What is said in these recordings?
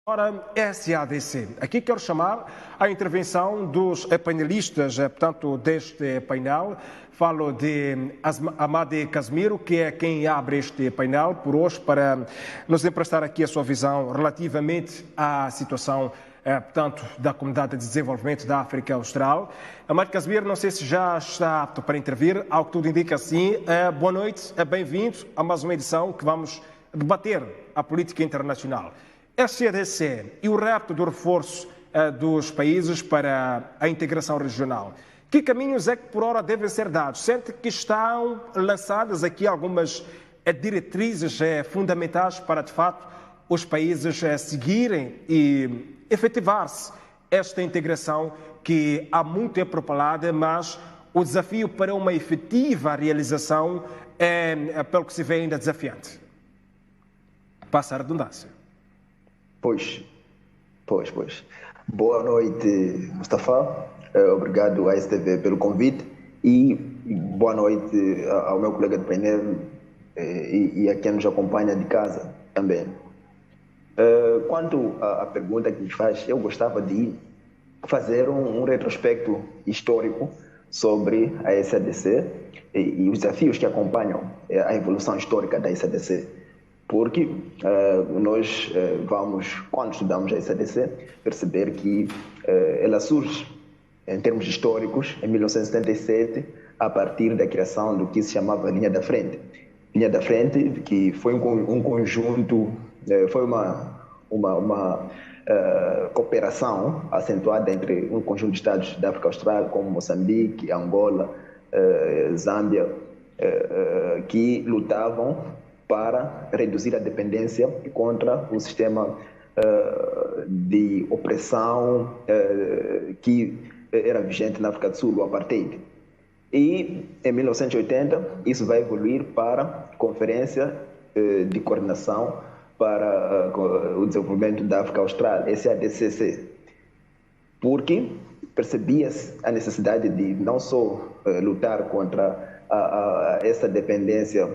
Ora, SADC. Aqui quero chamar a intervenção dos painelistas, portanto, deste painel. Falo de Amade Casimiro, que é quem abre este painel por hoje, para nos emprestar aqui a sua visão relativamente à situação, portanto, da Comunidade de Desenvolvimento da África Austral. Amade Casimiro, não sei se já está apto para intervir, ao que tudo indica sim. Boa noite, bem-vindo a mais uma edição que vamos debater a política internacional. SADC e o repto do reforço dos países para a integração regional. Que caminhos é que por hora devem ser dados? Sente que estão lançadas aqui algumas diretrizes fundamentais para, de facto, os países seguirem e efetivar-se esta integração que há muito é propalada, mas o desafio para uma efetiva realização pelo que se vê, ainda desafiante. Passa a redundância. Pois. Boa noite, Mustafa. Obrigado à STV pelo convite e boa noite ao meu colega de painel e a quem nos acompanha de casa também. Quanto à pergunta que me faz, eu gostava de fazer um retrospecto histórico sobre a SADC e os desafios que acompanham a evolução histórica da SADC. Porque nós vamos, quando estudamos a SADC, perceber que ela surge, em termos históricos, em 1977, a partir da criação do que se chamava Linha da Frente. Linha da Frente, que foi um conjunto, foi uma cooperação acentuada entre um conjunto de estados da África Austral, como Moçambique, Angola, Zâmbia, que lutavam para reduzir a dependência contra o sistema de opressão que era vigente na África do Sul, o Apartheid. E, em 1980, isso vai evoluir para a Conferência de Coordenação para o Desenvolvimento da África Austral, SADCC, porque percebia-se a necessidade de não só lutar contra essa dependência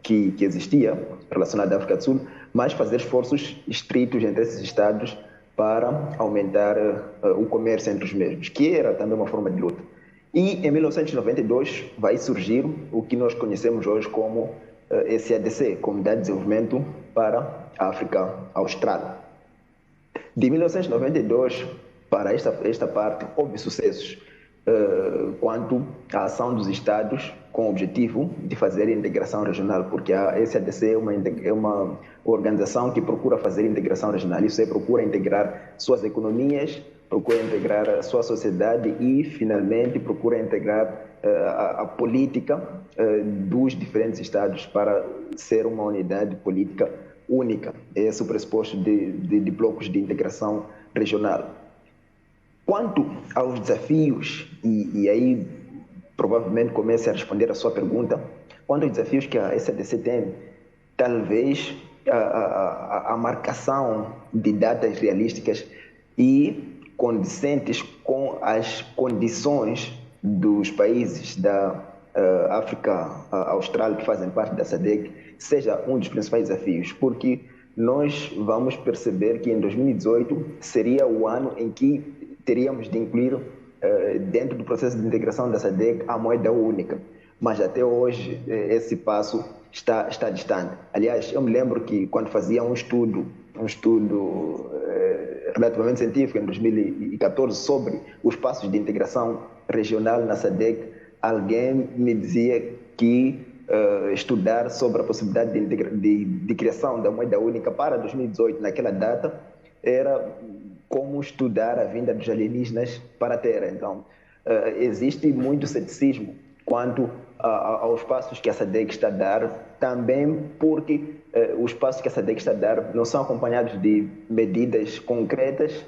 que existia relacionada à África do Sul, mas fazer esforços estritos entre esses estados para aumentar o comércio entre os mesmos, que era também uma forma de luta. E em 1992 vai surgir o que nós conhecemos hoje como SADC, Comunidade de Desenvolvimento para a África Austral. De 1992 para esta parte houve sucessos quanto à ação dos Estados com o objetivo de fazer integração regional, porque a SADC é uma organização que procura fazer integração regional, isso é, procura integrar suas economias, procura integrar a sua sociedade e, finalmente, procura integrar a política dos diferentes Estados para ser uma unidade política única. Esse é o pressuposto de blocos de integração regional. Quanto aos desafios, e aí provavelmente comece a responder a sua pergunta, quanto aos desafios que a SADC tem, talvez a marcação de datas realísticas e condizentes com as condições dos países da África Austral que fazem parte da SADC seja um dos principais desafios, porque nós vamos perceber que em 2018 seria o ano em que teríamos de incluir dentro do processo de integração da SADC a moeda única, mas até hoje esse passo está distante. Aliás, eu me lembro que quando fazia um estudo relativamente científico em 2014 sobre os passos de integração regional na SADC, alguém me dizia que estudar sobre a possibilidade de criação da moeda única para 2018, naquela data, era como estudar a vinda dos alienígenas para a Terra. Então, existe muito ceticismo quanto aos passos que a SADC está a dar, também porque os passos que a SADC está a dar não são acompanhados de medidas concretas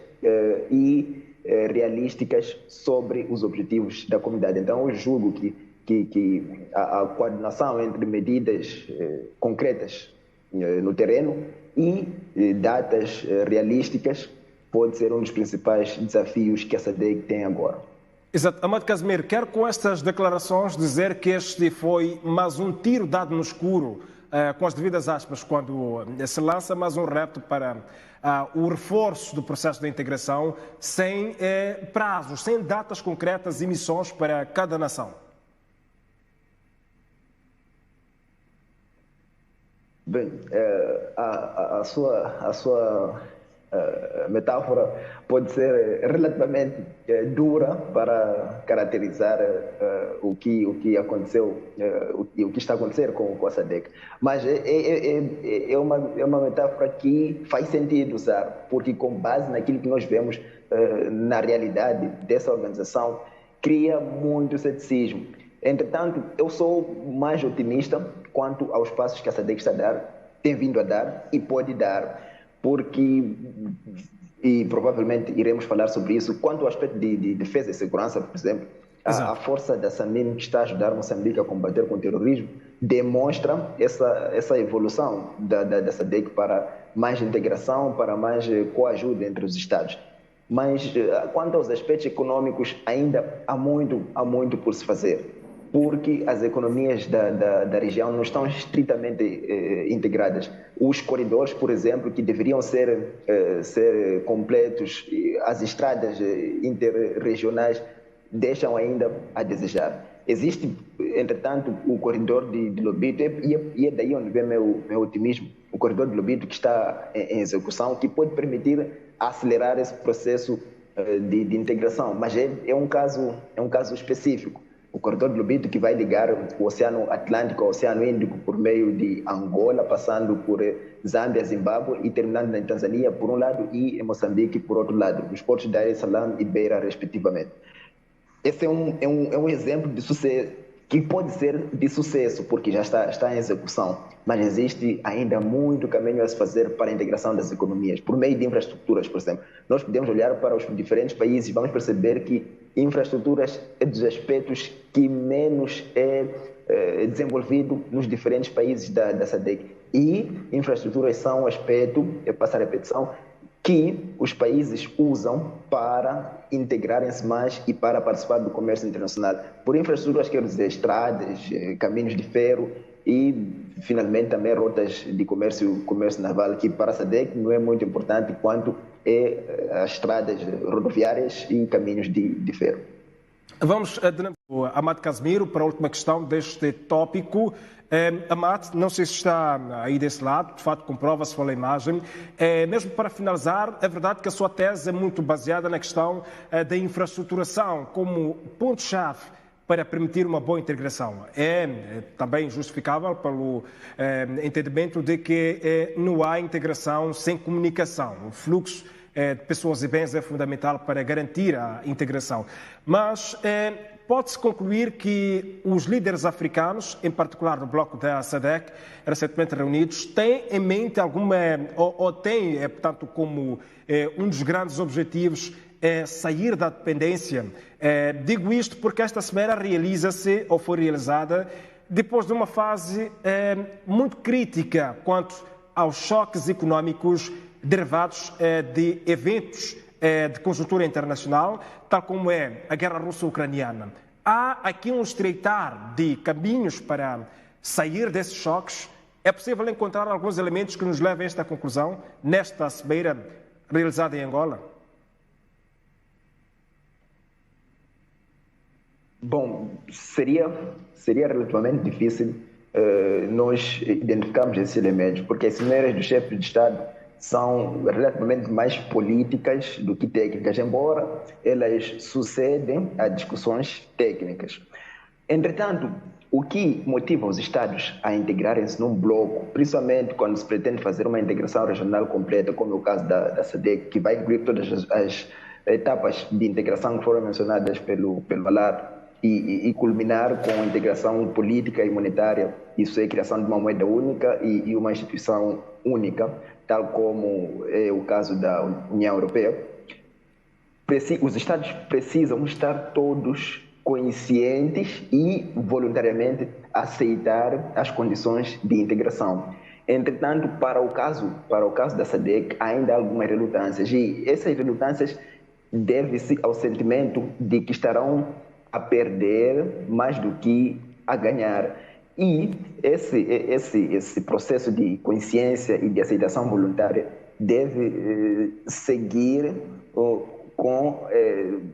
e realísticas sobre os objetivos da comunidade. Então, eu julgo que a coordenação entre medidas concretas no terreno e datas realísticas pode ser um dos principais desafios que a SADC tem agora. Exato. Amade Casimiro, quero com estas declarações dizer que este foi mais um tiro dado no escuro com as devidas aspas, quando se lança, mas um repto para o reforço do processo de integração sem prazos, sem datas concretas e missões para cada nação. Bem, a sua metáfora pode ser relativamente dura para caracterizar o que aconteceu, o que está a acontecer com a SADC. Mas é uma metáfora que faz sentido usar, porque com base naquilo que nós vemos na realidade dessa organização, cria muito ceticismo. Entretanto, eu sou mais otimista quanto aos passos que a SADC está a dar, tem vindo a dar e pode dar, porque, e provavelmente iremos falar sobre isso, quanto ao aspecto de defesa e segurança, por exemplo, a força da SAMIM que está a ajudar Moçambique a combater com o terrorismo demonstra essa evolução da SADC para mais integração, para mais coajuda entre os Estados. Mas quanto aos aspectos econômicos, ainda há muito por se fazer, porque as economias da região não estão estritamente integradas. Os corredores, por exemplo, que deveriam ser completos, as estradas interregionais deixam ainda a desejar. Existe, entretanto, o corredor de Lobito, e é daí onde vem meu otimismo, o corredor de Lobito que está em execução, que pode permitir acelerar esse processo de integração, mas é um caso específico. O corredor de Lobito que vai ligar o Oceano Atlântico ao Oceano Índico por meio de Angola, passando por Zâmbia, Zimbábue e terminando na Tanzânia por um lado e em Moçambique por outro lado, nos portos de Dar es Salaam e Beira, respectivamente. Esse é um exemplo de sucesso, que pode ser de sucesso, porque já está em execução, mas existe ainda muito caminho a se fazer para a integração das economias, por meio de infraestruturas, por exemplo. Nós podemos olhar para os diferentes países e vamos perceber que infraestruturas é dos aspectos que menos é desenvolvido nos diferentes países da SADC. E infraestruturas são um aspecto, passo a repetição, que os países usam para integrarem-se mais e para participar do comércio internacional. Por infraestruturas, quero dizer, estradas, caminhos de ferro e, finalmente, também rotas de comércio naval, que para a SADC não é muito importante quanto as estradas rodoviárias e caminhos de ferro. Vamos, Amado Casimiro, para a última questão deste tópico. Amado, não sei se está aí desse lado, de fato comprova-se pela imagem. Mesmo para finalizar, é verdade que a sua tese é muito baseada na questão da infraestruturação como ponto-chave para permitir uma boa integração. É também justificável pelo entendimento de que não há integração sem comunicação. O fluxo de pessoas e bens é fundamental para garantir a integração. Mas pode-se concluir que os líderes africanos, em particular do bloco da SADC, recentemente reunidos, têm em mente alguma, ou têm, portanto, como um dos grandes objetivos sair da dependência. Digo isto porque esta semana realiza-se, ou foi realizada, depois de uma fase muito crítica quanto aos choques económicos derivados de eventos de conjuntura internacional, tal como é a guerra russo-ucraniana. Há aqui um estreitar de caminhos para sair desses choques. É possível encontrar alguns elementos que nos levem a esta conclusão nesta cimeira realizada em Angola? Bom, seria relativamente difícil nós identificarmos esses elementos, porque as cimeiras dos chefes de Estado são relativamente mais políticas do que técnicas, embora elas sucedem a discussões técnicas. Entretanto, o que motiva os Estados a integrarem-se num bloco, principalmente quando se pretende fazer uma integração regional completa, como é o caso da SADC, que vai incluir todas as etapas de integração que foram mencionadas pelo Alar, e culminar com a integração política e monetária, isso é a criação de uma moeda única e uma instituição única, tal como é o caso da União Europeia. Os Estados precisam estar todos conscientes e voluntariamente aceitar as condições de integração. Entretanto, para o caso da SADC, ainda há algumas relutâncias, e essas relutâncias devem-se ao sentimento de que estarão a perder mais do que a ganhar. E esse processo de consciência e de aceitação voluntária deve seguir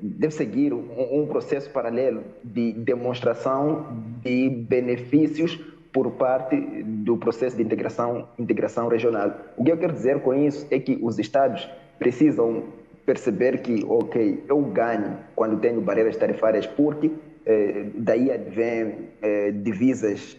deve seguir um processo paralelo de demonstração de benefícios por parte do processo de integração regional. O que eu quero dizer com isso é que os Estados precisam perceber que, ok, eu ganho quando tenho barreiras tarifárias porque daí advém divisas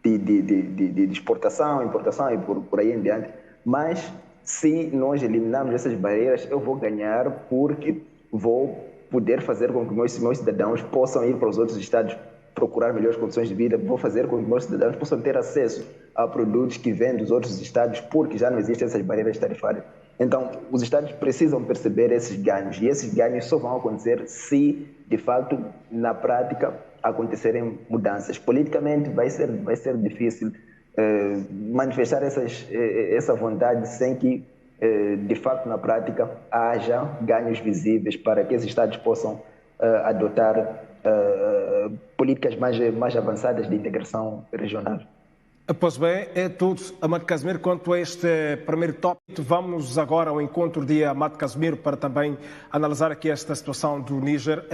de exportação, importação e por aí em diante, mas se nós eliminarmos essas barreiras, eu vou ganhar porque vou poder fazer com que meus cidadãos possam ir para os outros estados procurar melhores condições de vida, vou fazer com que meus cidadãos possam ter acesso a produtos que vêm dos outros estados porque já não existem essas barreiras tarifárias. Então, os estados precisam perceber esses ganhos e esses ganhos só vão acontecer se, de fato, na prática, acontecerem mudanças. Politicamente vai ser difícil manifestar essa vontade sem que, de fato, na prática, haja ganhos visíveis para que esses estados possam adotar políticas mais avançadas de integração regional. Pois bem, é tudo, Amado Casimiro, quanto a este primeiro tópico. Vamos agora ao encontro de Amado Casimiro para também analisar aqui esta situação do Níger.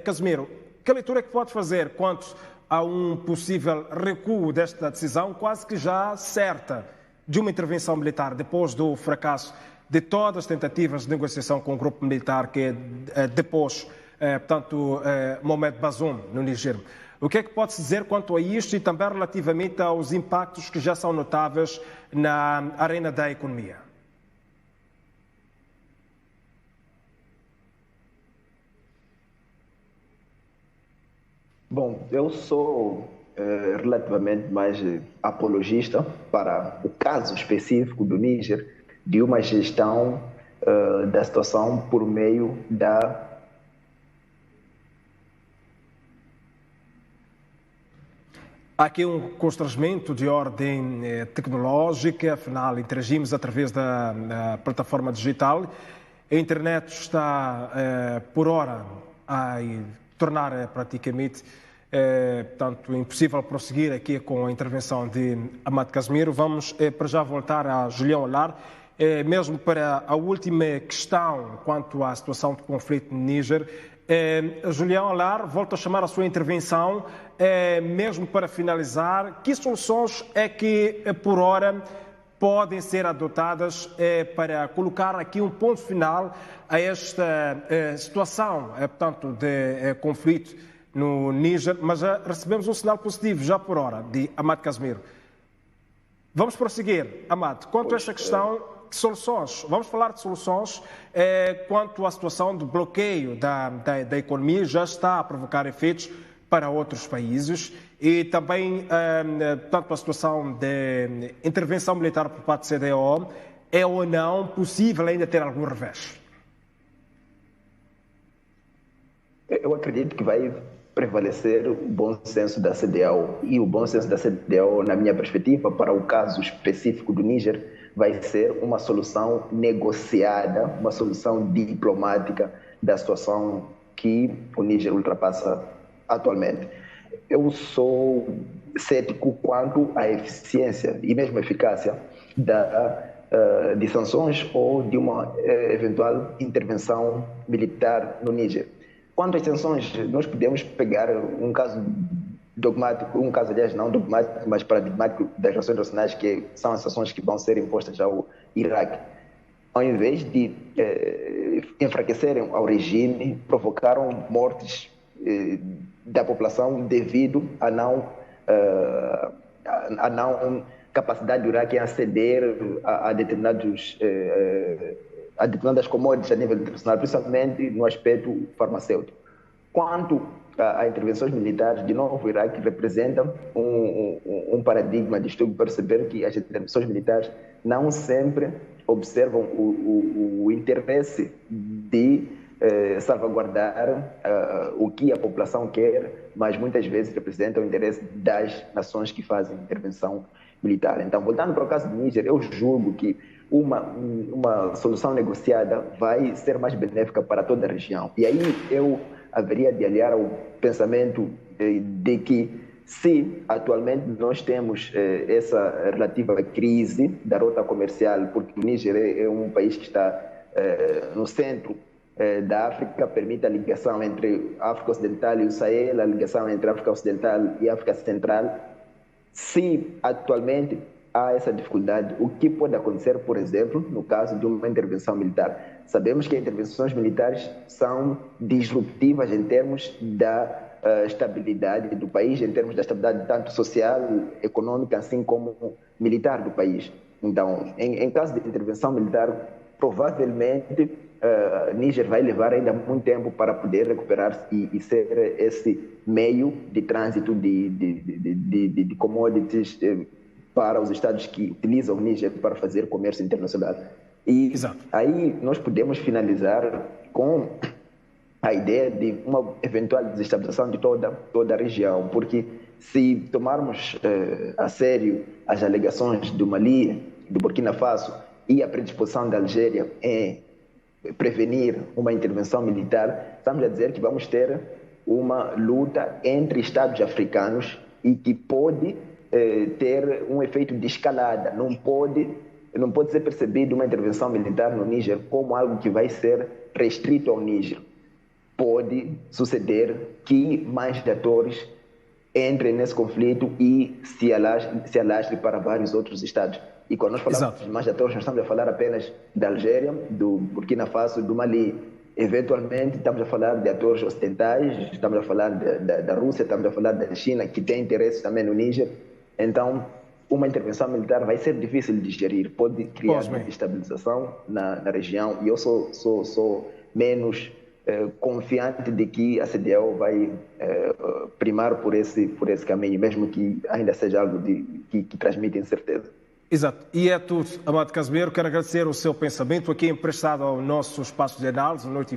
Casimiro, que leitura é que pode fazer quanto a um possível recuo desta decisão, quase que já certa, de uma intervenção militar, depois do fracasso de todas as tentativas de negociação com o grupo militar que depôs, portanto, Mohamed Bazoum, no Níger? O que é que pode-se dizer quanto a isto e também relativamente aos impactos que já são notáveis na arena da economia? Bom, eu sou relativamente mais apologista para o caso específico do Níger, de uma gestão da situação por meio da Há aqui um constrangimento de ordem tecnológica, afinal interagimos através da plataforma digital. A internet está, por hora, a tornar praticamente portanto, impossível prosseguir aqui com a intervenção de Amado Casimiro. Vamos para já voltar a Julião Olar, mesmo para a última questão quanto à situação de conflito no Níger. Julião Olar, volto a chamar a sua intervenção, mesmo para finalizar, que soluções é que, por hora, podem ser adotadas para colocar aqui um ponto final a esta situação, portanto, de conflito no Níger, mas já recebemos um sinal positivo, já por hora, de Amado Casimiro. Vamos prosseguir, Amado, quanto a esta questão... Soluções. Vamos falar de soluções quanto à situação de bloqueio da economia, já está a provocar efeitos para outros países e também, tanto a situação de intervenção militar por parte da CEDEAO, é ou não possível ainda ter algum revés? Eu acredito que vai prevalecer o bom senso da CEDEAO e o bom senso da CEDEAO, na minha perspectiva, para o caso específico do Níger, vai ser uma solução negociada, uma solução diplomática da situação que o Níger ultrapassa atualmente. Eu sou cético quanto à eficiência e mesmo eficácia de sanções ou de uma eventual intervenção militar no Níger. Quanto às sanções, nós podemos pegar um caso dogmático, um caso, aliás, não dogmático, mas paradigmático das relações internacionais, que são as sanções que vão ser impostas ao Iraque. Ao invés de enfraquecerem ao regime, provocaram mortes da população devido à não capacidade do Iraque em aceder a determinadas commodities a nível internacional, principalmente no aspecto farmacêutico. Quanto a intervenções militares, de novo, o Iraque representa um paradigma de estudo, perceber que as intervenções militares não sempre observam o interesse de salvaguardar o que a população quer, mas muitas vezes representam o interesse das nações que fazem intervenção militar. Então, voltando para o caso do Níger, eu julgo que uma solução negociada vai ser mais benéfica para toda a região. E aí eu haveria de aliar ao pensamento de que se atualmente nós temos essa relativa crise da rota comercial, porque o Níger é um país que está no centro da África, permite a ligação entre a África Ocidental e o Sahel, a ligação entre a África Ocidental e a África Central. Se atualmente há essa dificuldade, o que pode acontecer, por exemplo, no caso de uma intervenção militar? Sabemos que intervenções militares são disruptivas em termos da estabilidade do país, em termos da estabilidade tanto social, econômica, assim como militar do país. Então, em caso de intervenção militar, provavelmente Níger vai levar ainda muito tempo para poder recuperar e ser esse meio de trânsito de commodities para os estados que utilizam o Níger para fazer comércio internacional. E Exato. aí nós podemos finalizar com a ideia de uma eventual desestabilização de toda a região, porque se tomarmos a sério as alegações do Mali, do Burkina Faso e a predisposição da Algéria em prevenir uma intervenção militar, estamos a dizer que vamos ter uma luta entre estados africanos e que pode ter um efeito de escalada. Não pode ser percebido uma intervenção militar no Níger como algo que vai ser restrito ao Níger. Pode suceder que mais atores entrem nesse conflito e se alastre para vários outros estados. E quando nós falamos de mais atores, nós estamos a falar apenas da Algéria, do Burkina Faso, do Mali. Eventualmente, estamos a falar de atores ocidentais, estamos a falar da Rússia, estamos a falar da China, que tem interesse também no Níger. Então, uma intervenção militar vai ser difícil de gerir, pode criar desestabilização na região. E eu sou menos confiante de que a CDAO vai primar por esse caminho, mesmo que ainda seja algo que transmite incerteza. Exato. E é tudo, Amado Casimiro. Quero agradecer o seu pensamento aqui emprestado ao nosso espaço de análise, Noite